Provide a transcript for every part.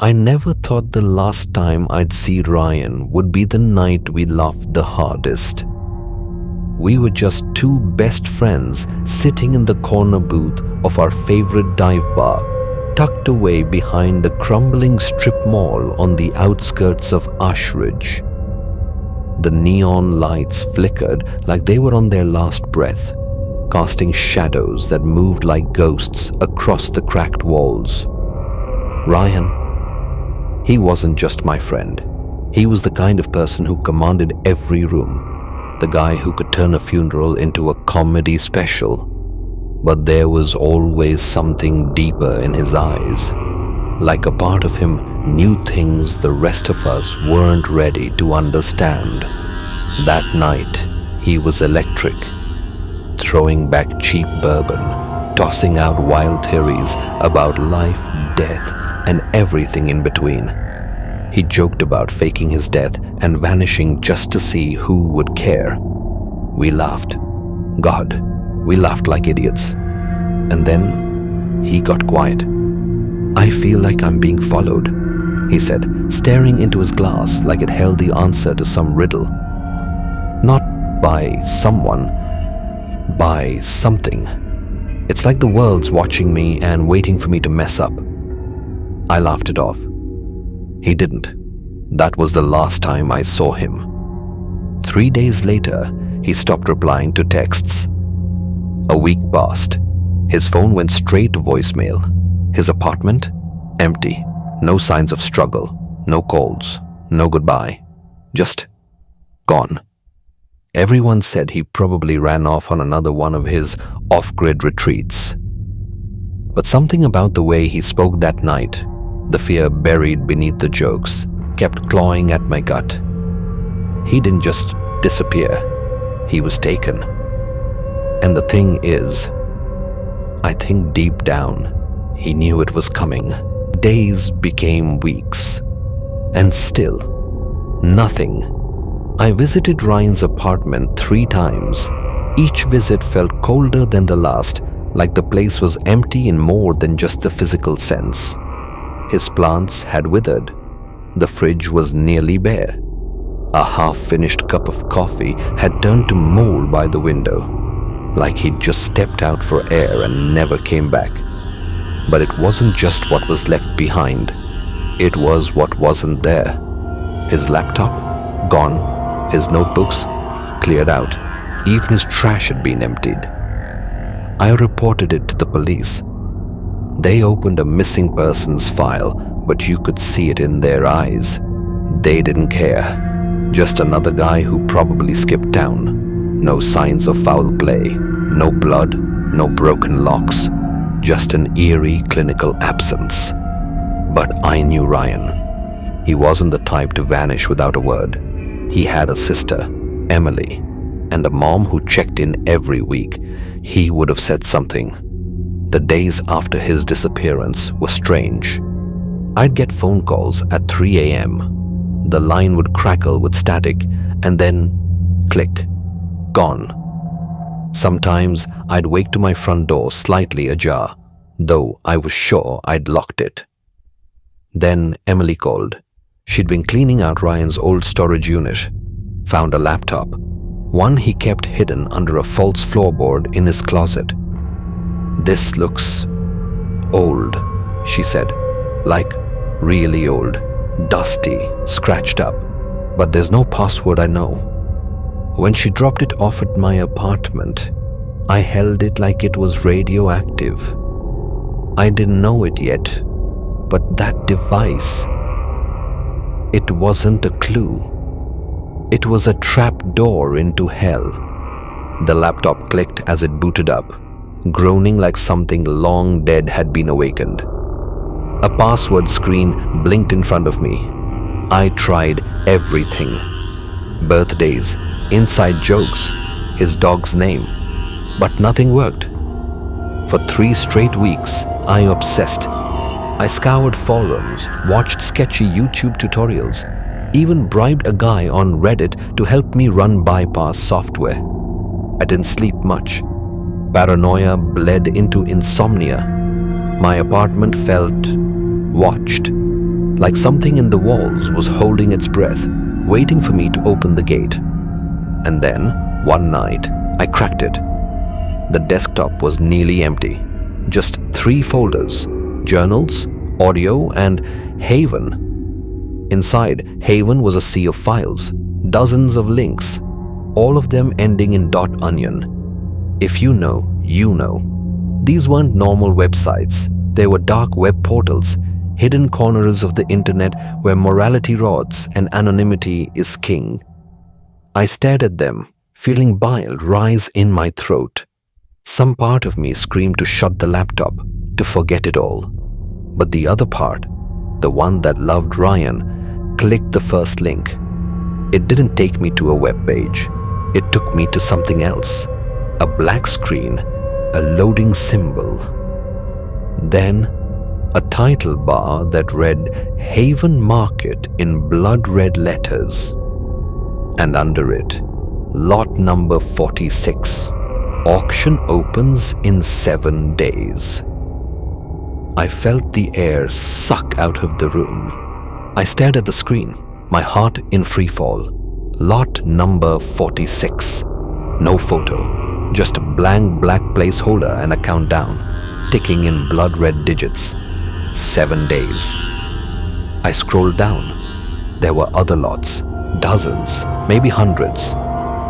I never thought the last time I'd see Ryan would be the night we laughed the hardest. We were just two best friends sitting in the corner booth of our favorite dive bar, tucked away behind a crumbling strip mall on the outskirts of Ashridge. The neon lights flickered like they were on their last breath, casting shadows that moved like ghosts across the cracked walls. Ryan, he wasn't just my friend. He was the kind of person who commanded every room, the guy who could turn a funeral into a comedy special. But there was always something deeper in his eyes, like a part of him knew things the rest of us weren't ready to understand. That night, he was electric, throwing back cheap bourbon, tossing out wild theories about life, death, and everything in between. He joked about faking his death and vanishing just to see who would care. We laughed. God, we laughed like idiots. And then he got quiet. "I feel like I'm being followed," he said, staring into his glass like it held the answer to some riddle. Not by someone, by something. It's like the world's watching me and waiting for me to mess up. I laughed it off. He didn't. That was the last time I saw him. 3 days later, he stopped replying to texts. A week passed. His phone went straight to voicemail. His apartment? Empty. No signs of struggle. No calls. No goodbye. Just gone. Everyone said he probably ran off on another one of his off-grid retreats. But something about the way he spoke that night, the fear buried beneath the jokes, kept clawing at my gut. He didn't just disappear. He was taken. And the thing is, I think deep down, he knew it was coming. Days became weeks. And still, nothing. I visited Ryan's apartment 3 times. Each visit felt colder than the last, like the place was empty in more than just the physical sense. His plants had withered. The fridge was nearly bare. A half-finished cup of coffee had turned to mold by the window, like he'd just stepped out for air and never came back. But it wasn't just what was left behind. It was what wasn't there. His laptop, gone. His notebooks, cleared out. Even his trash had been emptied. I reported it to the police. They opened a missing persons file, but you could see it in their eyes. They didn't care. Just another guy who probably skipped town. No signs of foul play. No blood. No broken locks. Just an eerie clinical absence. But I knew Ryan. He wasn't the type to vanish without a word. He had a sister, Emily, and a mom who checked in every week. He would have said something. The days after his disappearance were strange. I'd get phone calls at 3 a.m. The line would crackle with static and then click. Gone. Sometimes I'd wake to my front door slightly ajar, though I was sure I'd locked it. Then Emily called. She'd been cleaning out Ryan's old storage unit, found a laptop, one he kept hidden under a false floorboard in his closet. "This looks old," she said, like really old, dusty, scratched up, but there's no password I know. When she dropped it off at my apartment, I held it like it was radioactive. I didn't know it yet, but that device, it wasn't a clue. It was a trap door into hell. The laptop clicked as it booted up, groaning like something long dead had been awakened. A password screen blinked in front of me. I tried everything. Birthdays, inside jokes, his dog's name, but nothing worked. For 3 straight weeks, I obsessed. I scoured forums, watched sketchy YouTube tutorials, even bribed a guy on Reddit to help me run bypass software. I didn't sleep much. Paranoia bled into insomnia. My apartment felt watched. like something in the walls was holding its breath, waiting for me to open the gate. And then, one night, I cracked it. The desktop was nearly empty. Just 3 folders: journals, audio, and Haven. Inside, Haven was a sea of files, dozens of links, all of them ending in .onion. If you know, you know. These weren't normal websites. They were dark web portals, hidden corners of the internet where morality rots and anonymity is king. I stared at them, feeling bile rise in my throat. Some part of me screamed to shut the laptop, to forget it all. But the other part, the one that loved Ryan, clicked the first link. It didn't take me to a web page. It took me to something else. A black screen, a loading symbol. Then, a title bar that read Haven Market in blood red letters. And under it, lot number 46. Auction opens in 7 days. I felt the air suck out of the room. I stared at the screen, my heart in free fall. Lot number 46. No photo, just a blank black placeholder and a countdown, ticking in blood red digits. 7 days. I scrolled down. There were other lots, dozens, maybe hundreds,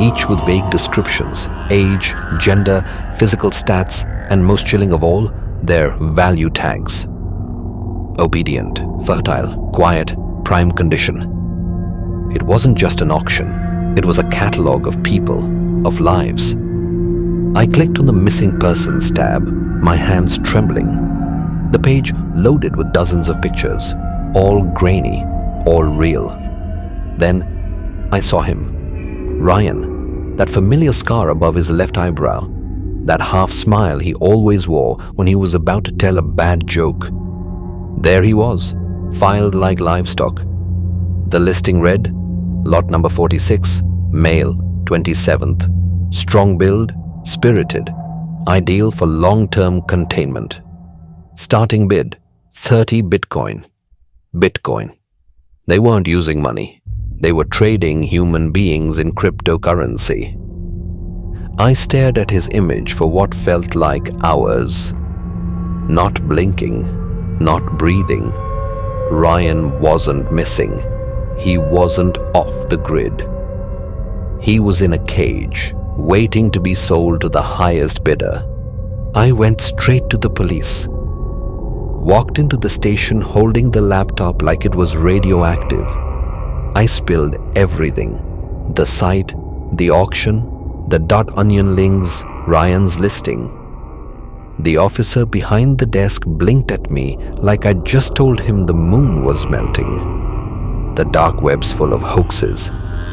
each with vague descriptions: age, gender, physical stats, and most chilling of all, their value tags. Obedient, fertile, quiet, prime condition. It wasn't just an auction. It was a catalog of people, of lives. I clicked on the missing persons tab, my hands trembling. The page loaded with dozens of pictures, all grainy, all real. Then I saw him. Ryan, that familiar scar above his left eyebrow, that half smile he always wore when he was about to tell a bad joke. There he was, filed like livestock. The listing read, lot number 46, male, 27th, strong build, spirited, ideal for long-term containment. Starting bid, 30 Bitcoin. Bitcoin. They weren't using money. They were trading human beings in cryptocurrency. I stared at his image for what felt like hours. Not blinking, not breathing. Ryan wasn't missing. He wasn't off the grid. He was in a cage, waiting to be sold to the highest bidder. I went straight to the police. Walked into the station holding the laptop like it was radioactive. I spilled everything. The site, the auction, the .onion links, Ryan's listing. The officer behind the desk blinked at me like I'd just told him the moon was melting. The dark web's full of hoaxes,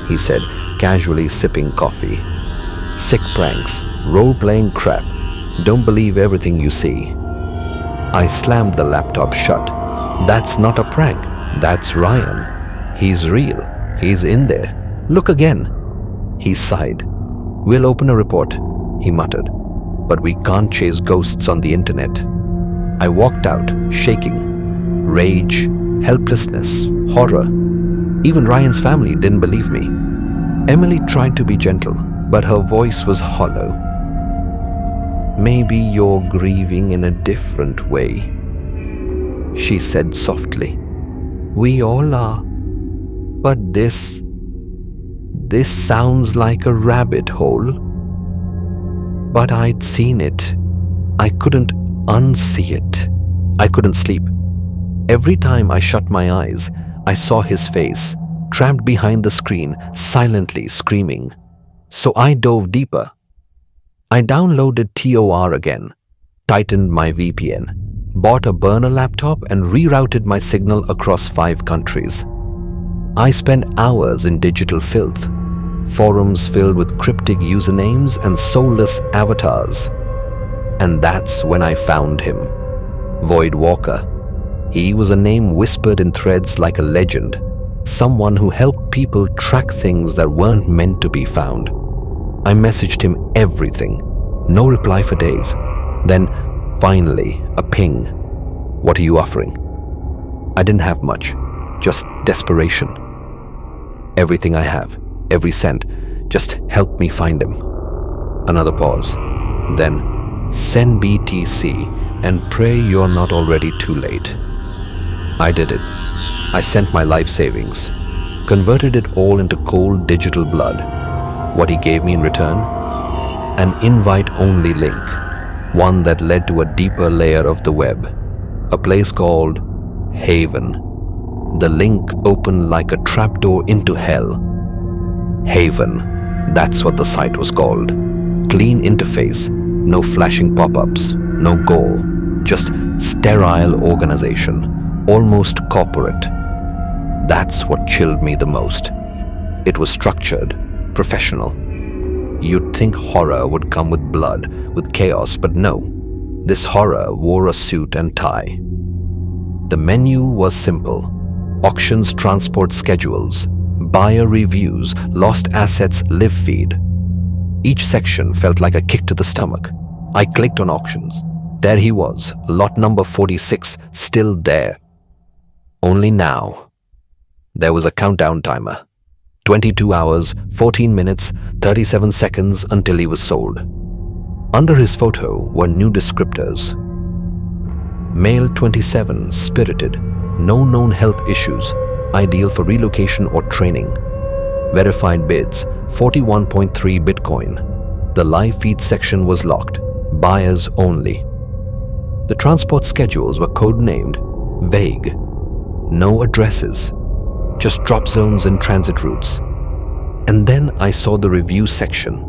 he said, casually sipping coffee. Sick pranks, role-playing crap. Don't believe everything you see. I slammed the laptop shut. That's not a prank. That's Ryan. He's real. He's in there. Look again. He sighed. We'll open a report, he muttered. But we can't chase ghosts on the internet. I walked out, shaking. Rage, helplessness, horror. Even Ryan's family didn't believe me. Emily tried to be gentle, but her voice was hollow. Maybe you're grieving in a different way, she said softly. We all are. But this sounds like a rabbit hole. But I'd seen it. I couldn't unsee it. I couldn't sleep. Every time I shut my eyes, I saw his face, trapped behind the screen, silently screaming. So I dove deeper. I downloaded TOR again, tightened my VPN, bought a burner laptop and rerouted my signal across 5 countries. I spent hours in digital filth, forums filled with cryptic usernames and soulless avatars. And that's when I found him. Void Walker. He was a name whispered in threads like a legend, someone who helped people track things that weren't meant to be found. I messaged him everything. No reply for days. Then, finally, a ping. What are you offering? I didn't have much. just desperation. Everything I have, every cent, just help me find him. Another pause. Then, send BTC and pray you're not already too late. I did it. I sent my life savings, converted it all into cold digital blood. What he gave me in return? An invite-only link, one that led to a deeper layer of the web, a place called Haven. The link opened like a trapdoor into hell. Haven, that's what the site was called. Clean interface, no flashing pop-ups, no gore, just sterile organization, almost corporate. That's what chilled me the most. It was structured, professional. You'd think horror would come with blood, with chaos, but no. This horror wore a suit and tie. The menu was simple. Auctions, transport schedules, buyer reviews, lost assets live feed. Each section felt like a kick to the stomach. I clicked on auctions. There he was, lot number 46, still there. Only now, there was a countdown timer. 22 hours, 14 minutes, 37 seconds until he was sold. Under his photo were new descriptors. Male 27, spirited, no known health issues, ideal for relocation or training. Verified bids, 41.3 Bitcoin. The live feed section was locked, buyers only. The transport schedules were code-named vague. No addresses, just drop zones and transit routes. And then I saw the review section.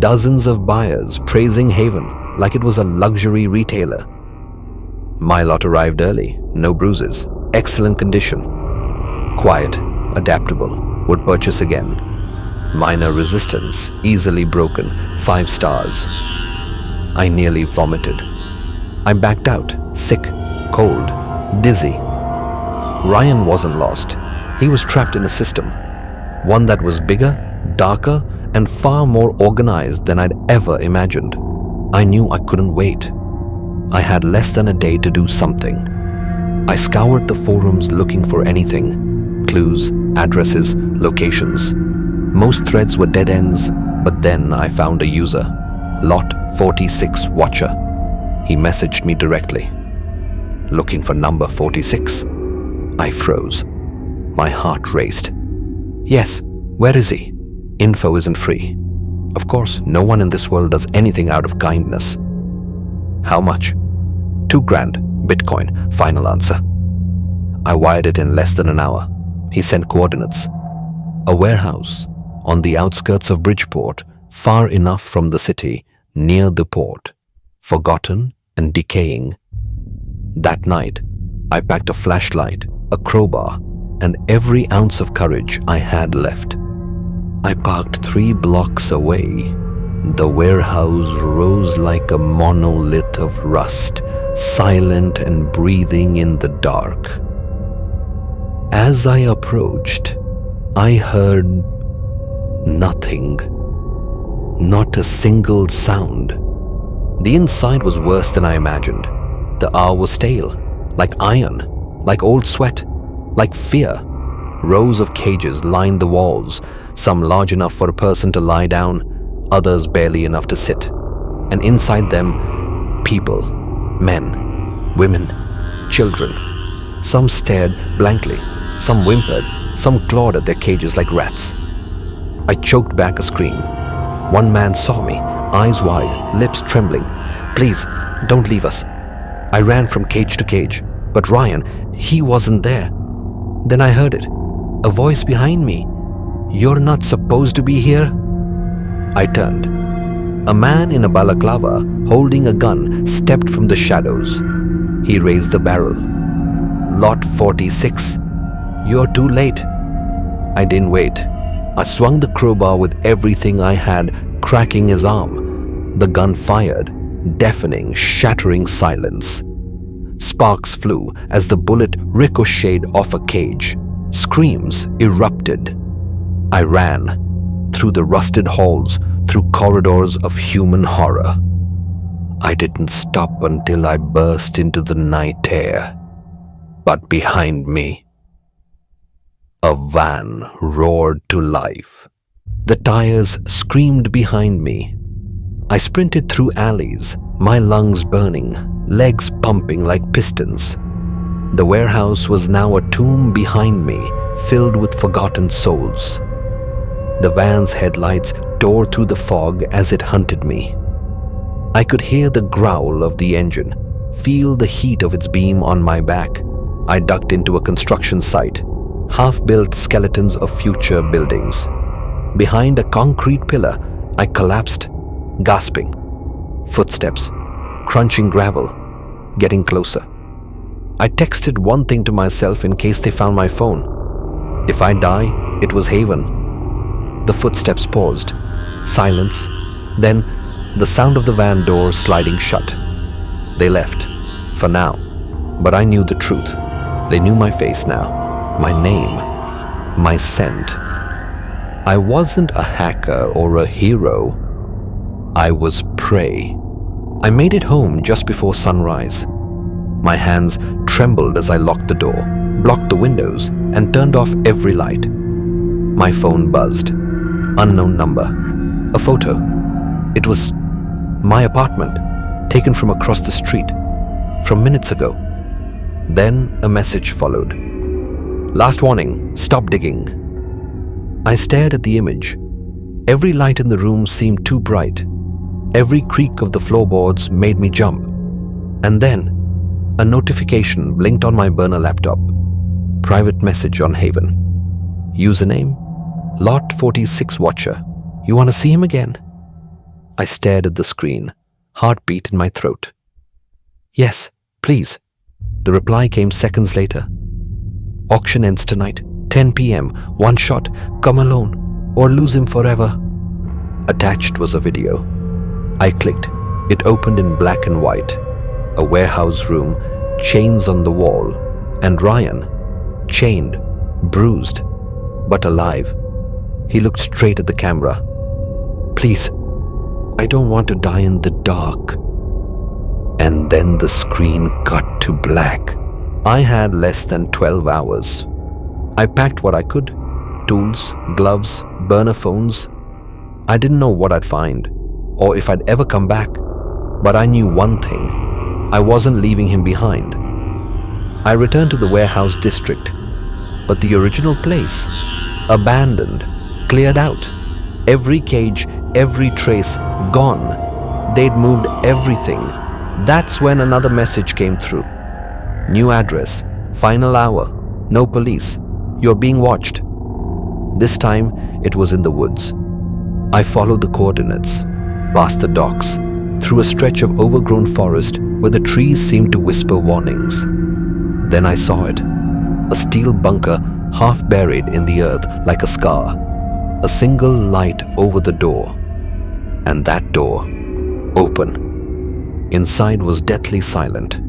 Dozens of buyers praising Haven like it was a luxury retailer. My lot arrived early, no bruises, excellent condition. Quiet, adaptable, would purchase again. Minor resistance, easily broken, 5 stars. I nearly vomited. I backed out, sick, cold, dizzy. Ryan wasn't lost. He was trapped in a system. One that was bigger, darker, and far more organized than I'd ever imagined. I knew I couldn't wait. I had less than a day to do something. I scoured the forums looking for anything. Clues, addresses, locations. Most threads were dead ends, but then I found a user. Lot 46 Watcher. He messaged me directly. Looking for number 46? I froze. My heart raced. Yes, where is he? Info isn't free. Of course, no one in this world does anything out of kindness. How much? 2 grand, Bitcoin, final answer. I wired it in less than an hour. He sent coordinates. A warehouse on the outskirts of Bridgeport, far enough from the city, near the port, forgotten and decaying. That night, I packed a flashlight, a crowbar, and every ounce of courage I had left. I parked 3 blocks away. The warehouse rose like a monolith of rust, silent and breathing in the dark. As I approached, I heard nothing. Not a single sound. The inside was worse than I imagined. The air was stale, like iron, like old sweat, like fear. Rows of cages lined the walls, some large enough for a person to lie down, others barely enough to sit. And inside them, people, men, women, children. Some stared blankly, some whimpered, some clawed at their cages like rats. I choked back a scream. One man saw me, eyes wide, lips trembling. Please, don't leave us. I ran from cage to cage, but Ryan, he wasn't there. Then I heard it, a voice behind me. You're not supposed to be here? I turned. A man in a balaclava, holding a gun, stepped from the shadows. He raised the barrel. Lot 46. You're too late. I didn't wait. I swung the crowbar with everything I had, cracking his arm. The gun fired, deafening, shattering silence. Sparks flew as the bullet ricocheted off a cage. Screams erupted. I ran through the rusted halls, through corridors of human horror. I didn't stop until I burst into the night air. But behind me, A van roared to life. The tires screamed behind me. I sprinted through alleys, my lungs burning, legs pumping like pistons. The warehouse was now a tomb behind me, filled with forgotten souls. The van's headlights tore through the fog as it hunted me. I could hear the growl of the engine, feel the heat of its beam on my back. I ducked into a construction site, half-built skeletons of future buildings. Behind a concrete pillar, I collapsed, gasping. Footsteps, crunching gravel, getting closer. I texted one thing to myself in case they found my phone. If I die, it was Haven. The footsteps paused. Silence. Then, the sound of the van door sliding shut. They left, for now. But I knew the truth. They knew my face now, my name, my scent. I wasn't a hacker or a hero. I was prey. I made it home just before sunrise. My hands trembled as I locked the door, blocked the windows, and turned off every light. My phone buzzed. Unknown number. A photo. It was my apartment, taken from across the street, from minutes ago. Then a message followed. Last warning, stop digging. I stared at the image. Every light in the room seemed too bright. Every creak of the floorboards made me jump. And then, a notification blinked on my burner laptop. Private message on Haven. Username, Lot 46 Watcher. You want to see him again? I stared at the screen, heartbeat in my throat. Yes, please. The reply came seconds later. Auction ends tonight, 10 p.m., one shot, come alone, or lose him forever. Attached was a video. I clicked. It opened in black and white. A warehouse room, chains on the wall, and Ryan, chained, bruised, but alive. He looked straight at the camera. Please, I don't want to die in the dark. And then the screen cut to black. I had less than 12 hours. I packed what I could. Tools, gloves, burner phones. I didn't know what I'd find, or if I'd ever come back. But I knew one thing. I wasn't leaving him behind. I returned to the warehouse district. But the original place, abandoned, cleared out. Every cage, every trace, gone. They'd moved everything. That's when another message came through. New address, final hour, no police. You're being watched. This time, it was in the woods. I followed the coordinates, past the docks, through a stretch of overgrown forest where the trees seemed to whisper warnings. Then I saw it. A steel bunker half buried in the earth like a scar. A single light over the door. And that door, open. Inside was deathly silent.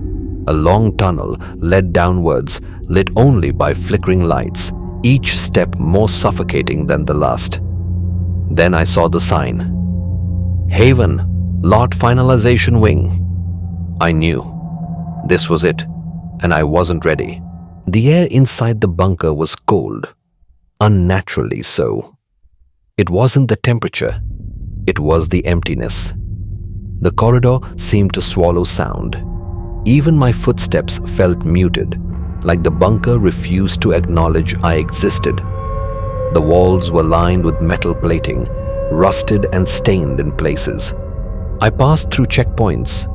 A long tunnel led downwards, lit only by flickering lights, each step more suffocating than the last. Then I saw the sign. Haven, Lot Finalization Wing. I knew. This was it, and I wasn't ready. The air inside the bunker was cold, unnaturally so. It wasn't the temperature, it was the emptiness. The corridor seemed to swallow sound. Even my footsteps felt muted, like the bunker refused to acknowledge I existed. The walls were lined with metal plating, rusted and stained in places. I passed through checkpoints,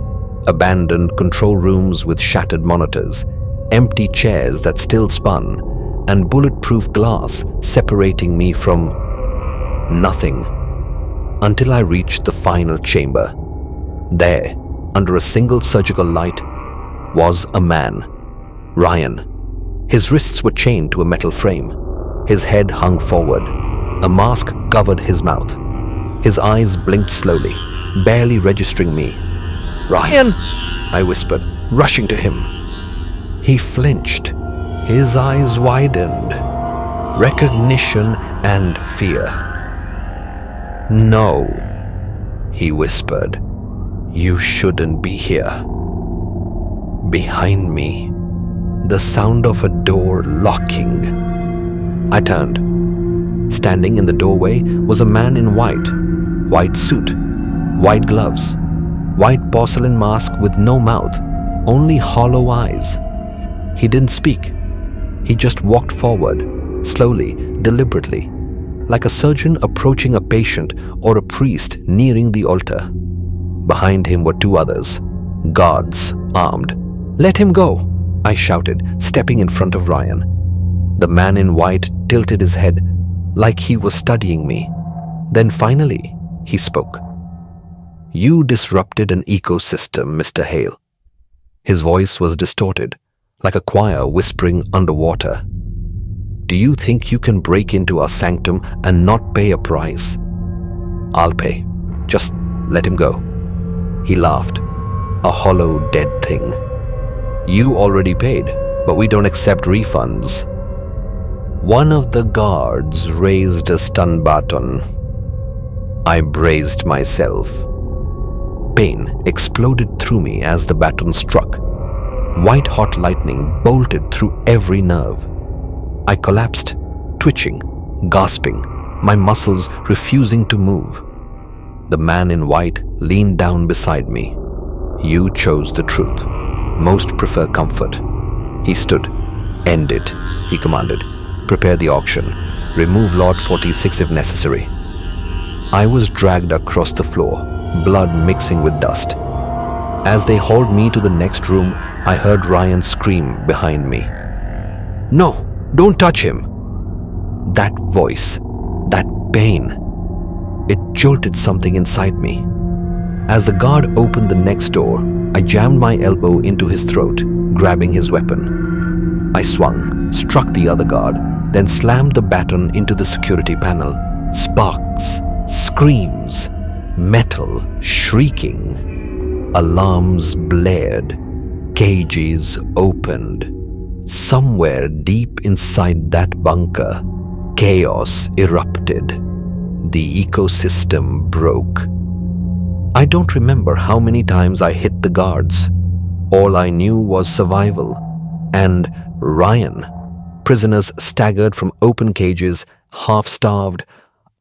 abandoned control rooms with shattered monitors, empty chairs that still spun, and bulletproof glass separating me from nothing, until I reached the final chamber. There, under a single surgical light, was a man, Ryan. His wrists were chained to a metal frame. His head hung forward. A mask covered his mouth. His eyes blinked slowly, barely registering me. "Ryan!" I whispered, rushing to him. He flinched. His eyes widened. Recognition and fear. "No," he whispered. "You shouldn't be here." Behind me, the sound of a door locking. I turned. Standing in the doorway was a man in white suit, white gloves, white porcelain mask with no mouth, only hollow eyes. He didn't speak. He just walked forward, slowly, deliberately, like a surgeon approaching a patient or a priest nearing the altar. Behind him were two others, guards, armed. "Let him go," I shouted, stepping in front of Ryan. The man in white tilted his head like he was studying me. Then finally, he spoke. "You disrupted an ecosystem, Mr. Hale." His voice was distorted, like a choir whispering underwater. "Do you think you can break into our sanctum and not pay a price?" "I'll pay. Just let him go." He laughed, a hollow, dead thing. "You already paid, but we don't accept refunds." One of the guards raised a stun baton. I braced myself. Pain exploded through me as the baton struck. White-hot lightning bolted through every nerve. I collapsed, twitching, gasping, my muscles refusing to move. The man in white leaned down beside me. "You chose the truth. Most prefer comfort." He stood. "End it," he commanded. "Prepare the auction. Remove Lot 46 if necessary." I was dragged across the floor, blood mixing with dust. As they hauled me to the next room, I heard Ryan scream behind me. "No, don't touch him!" That voice, that pain, it jolted something inside me. As the guard opened the next door, I jammed my elbow into his throat, grabbing his weapon. I swung, struck the other guard, then slammed the baton into the security panel. Sparks, screams, metal shrieking. Alarms blared. Cages opened. Somewhere deep inside that bunker, chaos erupted. The ecosystem broke. I don't remember how many times I hit the guards. All I knew was survival. And Ryan. Prisoners staggered from open cages, half-starved,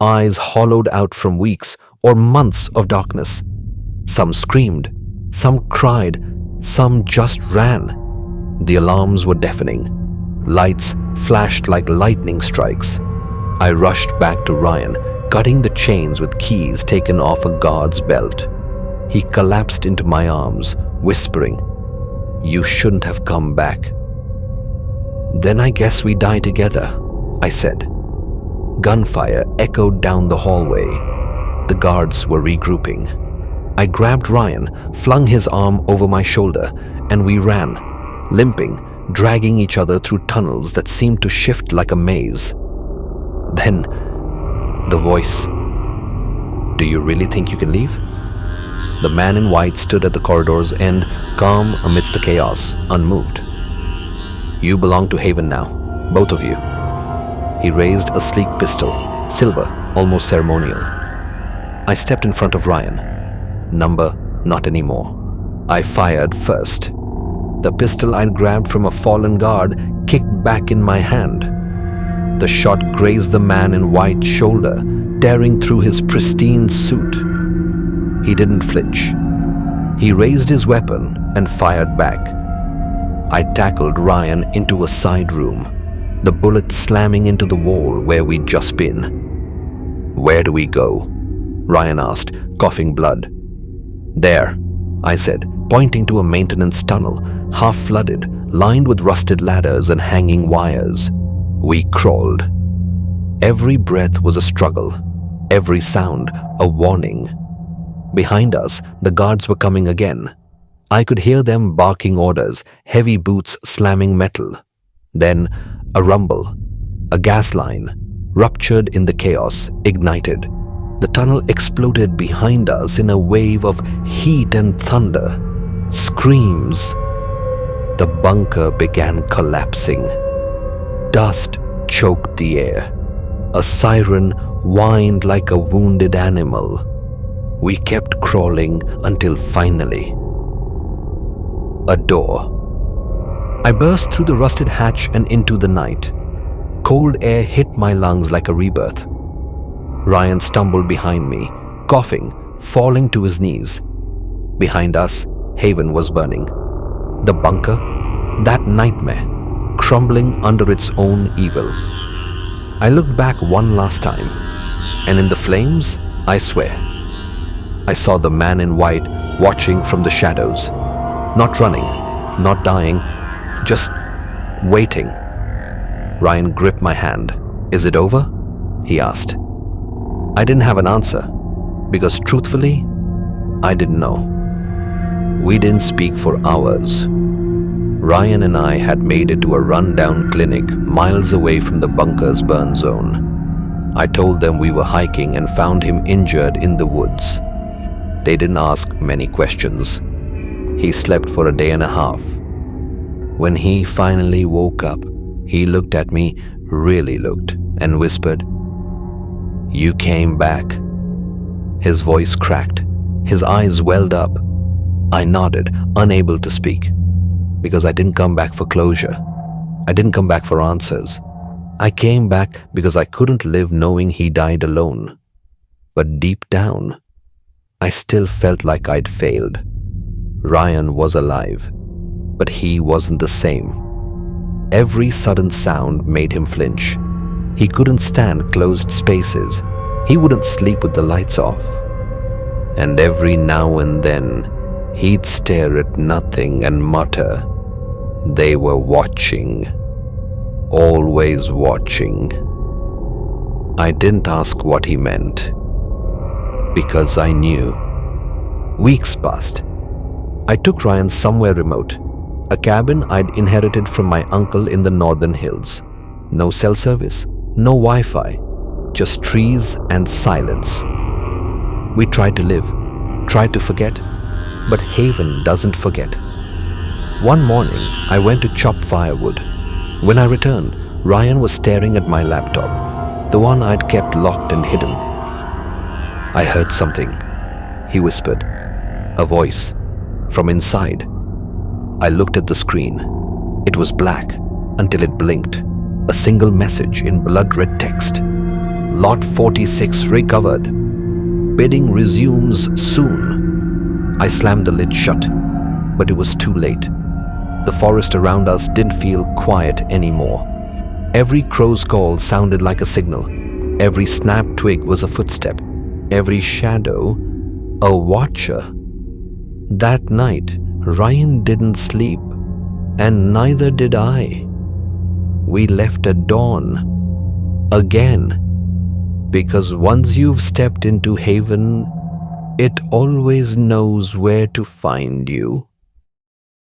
eyes hollowed out from weeks or months of darkness. Some screamed, some cried, some just ran. The alarms were deafening. Lights flashed like lightning strikes. I rushed back to Ryan, cutting the chains with keys taken off a guard's belt. He collapsed into my arms, whispering, "You shouldn't have come back." "Then I guess we die together," I said. Gunfire echoed down the hallway. The guards were regrouping. I grabbed Ryan, flung his arm over my shoulder, and we ran, limping, dragging each other through tunnels that seemed to shift like a maze. Then, the voice. "Do you really think you can leave?" The man in white stood at the corridor's end, calm amidst the chaos, unmoved. "You belong to Haven now, both of you." He raised a sleek pistol, silver, almost ceremonial. I stepped in front of Ryan. Number, not anymore. I fired first. The pistol I'd grabbed from a fallen guard kicked back in my hand. The shot grazed the man in white's shoulder, tearing through his pristine suit. He didn't flinch. He raised his weapon and fired back. I tackled Ryan into a side room, the bullet slamming into the wall where we'd just been. "Where do we go?" Ryan asked, coughing blood. "There," I said, pointing to a maintenance tunnel, half-flooded, lined with rusted ladders and hanging wires. We crawled. Every breath was a struggle, every sound a warning. Behind us, the guards were coming again. I could hear them barking orders, heavy boots slamming metal. Then, a rumble. A gas line, ruptured in the chaos, ignited. The tunnel exploded behind us in a wave of heat and thunder. Screams. The bunker began collapsing. Dust choked the air. A siren whined like a wounded animal. We kept crawling until finally, a door. I burst through the rusted hatch and into the night. Cold air hit my lungs like a rebirth. Ryan stumbled behind me, coughing, falling to his knees. Behind us, Haven was burning. The bunker, that nightmare, crumbling under its own evil. I looked back one last time, and in the flames, I swear, I saw the man in white watching from the shadows. Not running, not dying, just waiting. Ryan gripped my hand. "Is it over?" he asked. I didn't have an answer, because truthfully, I didn't know. We didn't speak for hours. Ryan and I had made it to a rundown clinic miles away from the bunker's burn zone. I told them we were hiking and found him injured in the woods. They didn't ask many questions. He slept for a day and a half. When he finally woke up, he looked at me, really looked, and whispered, "You came back." His voice cracked. His eyes welled up. I nodded, unable to speak, because I didn't come back for closure. I didn't come back for answers. I came back because I couldn't live knowing he died alone. But deep down, I still felt like I'd failed. Ryan was alive, but he wasn't the same. Every sudden sound made him flinch. He couldn't stand closed spaces. He wouldn't sleep with the lights off. And every now and then, he'd stare at nothing and mutter, "They were watching. Always watching." I didn't ask what he meant, because I knew. Weeks passed. I took Ryan somewhere remote, a cabin I'd inherited from my uncle in the northern hills. No cell service, no Wi-Fi, just trees and silence. We tried to live, tried to forget, but Haven doesn't forget. One morning, I went to chop firewood. When I returned, Ryan was staring at my laptop, the one I'd kept locked and hidden. "I heard something," he whispered. A voice from inside. I looked at the screen. It was black until it blinked. A single message in blood-red text. "Lot 46 recovered. Bidding resumes soon." I slammed the lid shut, but it was too late. The forest around us didn't feel quiet anymore. Every crow's call sounded like a signal. Every snapped twig was a footstep. Every shadow, a watcher. That night, Ryan didn't sleep, and neither did I. We left at dawn. Again. Because once you've stepped into Haven, it always knows where to find you.